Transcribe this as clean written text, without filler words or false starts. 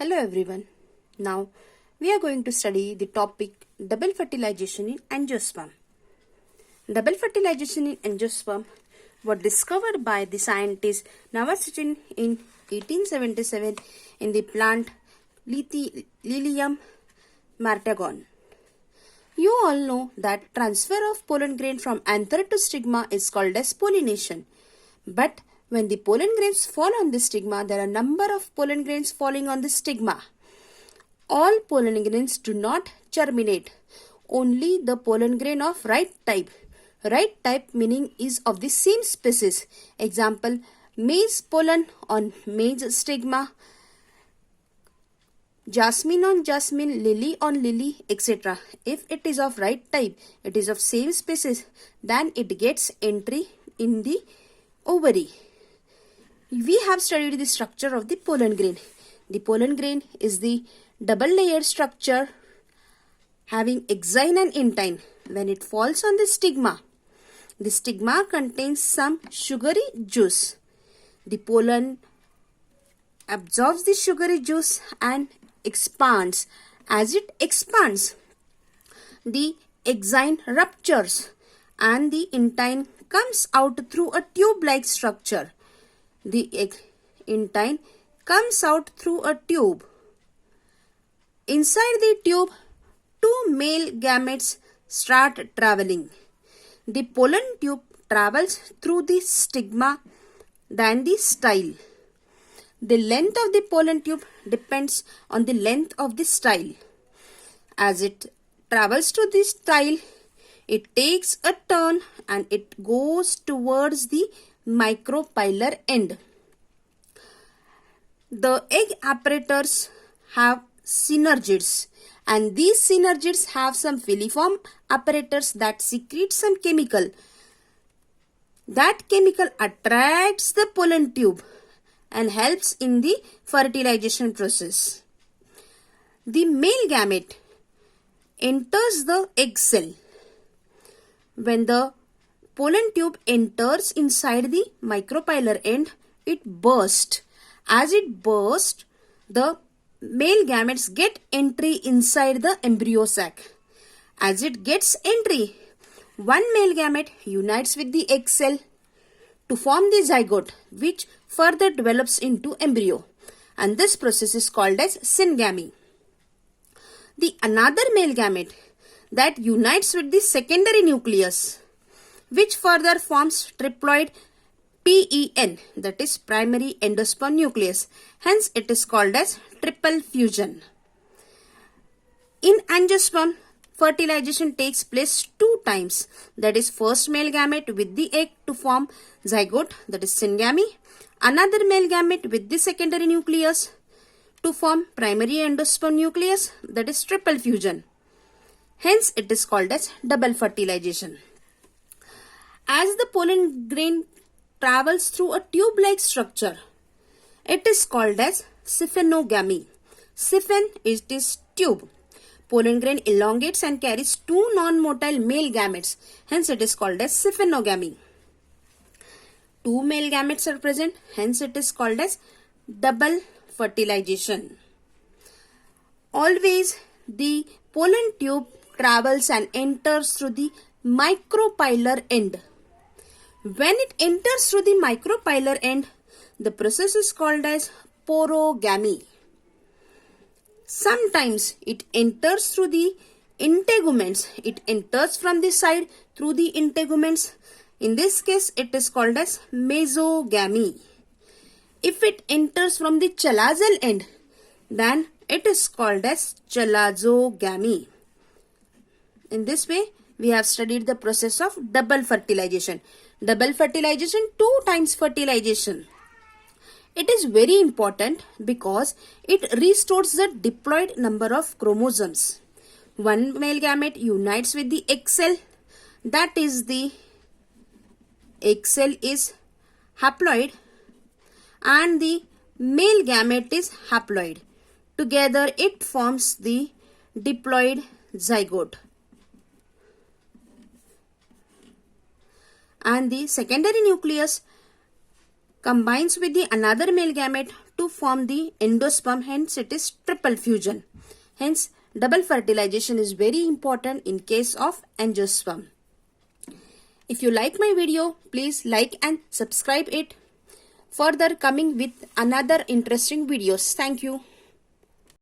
Hello everyone. Now we are going to study the topic double fertilization in angiosperm. Double fertilization in angiosperm was discovered by the scientist Navarsityn in 1877 in the plant Lilium martagon. You all know that transfer of pollen grain from anther to stigma is called as pollination. But when the pollen grains fall on the stigma, there are a number of pollen grains falling on the stigma. All pollen grains do not germinate. Only the pollen grain of right type. Right type meaning is of the same species. Example, maize pollen on maize stigma, jasmine on jasmine, lily on lily, etc. If it is of right type, it is of same species, then it gets entry in the ovary. We have studied the structure of the pollen grain. The pollen grain is the double layered structure having exine and intine. When it falls on the stigma contains some sugary juice. The pollen absorbs the sugary juice and expands. As it expands, the exine ruptures and the intine comes out through a tube-like structure. The intine comes out through a tube. Inside the tube, two male gametes start traveling. The pollen tube travels through the stigma than the style. The length of the pollen tube depends on the length of the style. As it travels to the style, it takes a turn and it goes towards the micropylar end. The egg apparatus have synergids, and these synergids have some filiform apparatus that secrete some chemical. That chemical attracts the pollen tube and helps in the fertilization process. The male gamete enters the egg cell. When the pollen tube enters inside the micropylar end, it bursts. As it bursts, the male gametes get entry inside the embryo sac. As it gets entry, one male gamete unites with the egg cell to form the zygote, which further develops into embryo, and this process is called as syngamy. The another male gamete that unites with the secondary nucleus, which further forms triploid PEN, that is primary endosperm nucleus. Hence, it is called as triple fusion. In angiosperm, fertilization takes place two times. That is, first male gamete with the egg to form zygote, that is syngamy. Another male gamete with the secondary nucleus to form primary endosperm nucleus, that is triple fusion. Hence, it is called as double fertilization. As the pollen grain travels through a tube-like structure, it is called as sphenogamy. Sphen is tube. Pollen grain elongates and carries two non-motile male gametes. Hence, it is called as sphenogamy. Two male gametes are present. Hence, it is called as double fertilization. Always, the pollen tube travels and enters through the micropylar end. When it enters through the micropylar end, the process is called as porogamy. Sometimes it enters through the integuments. It enters from the side through the integuments. In this case, it is called as mesogamy. If it enters from the chalazal end, then it is called as chalazogamy. In this way, we have studied the process of double fertilization. Double fertilization, two times fertilization. It is very important because it restores the diploid number of chromosomes. One male gamete unites with the egg cell. That is, the egg cell is haploid and the male gamete is haploid. Together it forms the diploid zygote. And the secondary nucleus combines with the another male gamete to form the endosperm, hence it is triple fusion. Hence, double fertilization is very important in case of angiosperm. If you like my video, please like and subscribe it. Further coming with another interesting videos. Thank you.